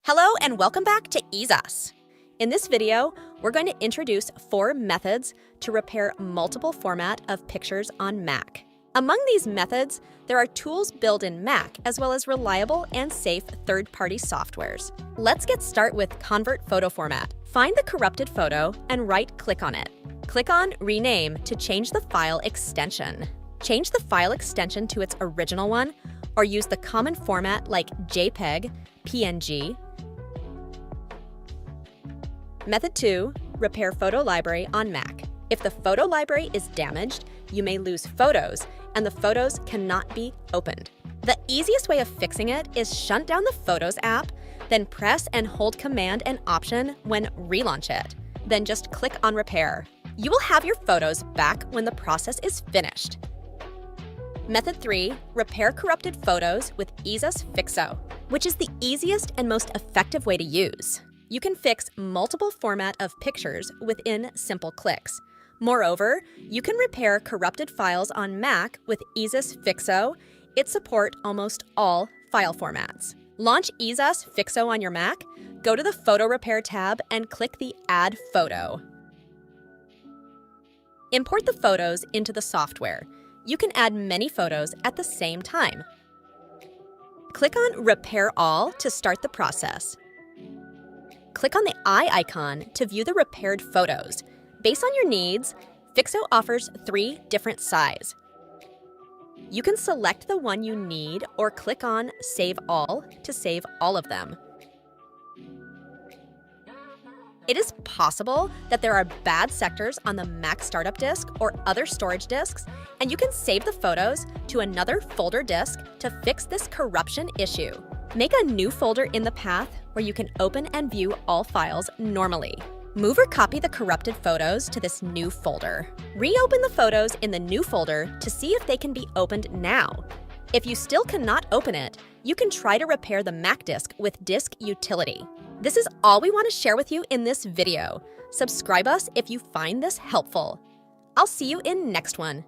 Hello and welcome back to EaseUS. In this video, we're going to introduce 4 methods to repair multiple format of pictures on Mac. Among these methods, there are tools built in Mac as well as reliable and safe third-party softwares. Let's get started with Convert Photo Format. Find the corrupted photo and right-click on it. Click on Rename to change the file extension. Change the file extension to its original one or use the common format like JPEG, PNG. Method 2, repair photo library on Mac. If the photo library is damaged, you may lose photos, and the photos cannot be opened. The easiest way of fixing it is shut down the Photos app, then press and hold Command and Option when relaunch it. Then just click on Repair. You will have your photos back when the process is finished. Method 3, repair corrupted photos with EaseUS Fixo, which is the easiest and most effective way to use. You can fix multiple format of pictures within simple clicks. Moreover, you can repair corrupted files on Mac with EaseUS Fixo. It supports almost all file formats. Launch EaseUS Fixo on your Mac, go to the Photo Repair tab and click the Add Photo. Import the photos into the software. You can add many photos at the same time. Click on Repair All to start the process. Click on the eye icon to view the repaired photos. Based on your needs, Fixo offers 3 different sizes. You can select the one you need or click on Save All to save all of them. It is possible that there are bad sectors on the Mac startup disk or other storage disks, and you can save the photos to another folder disk to fix this corruption issue. Make a new folder in the path where you can open and view all files normally. Move or copy the corrupted photos to this new folder. Reopen the photos in the new folder to see if they can be opened now. If you still cannot open it, you can try to repair the Mac disk with Disk Utility. This is all we want to share with you in this video. Subscribe us if you find this helpful. I'll see you in next one.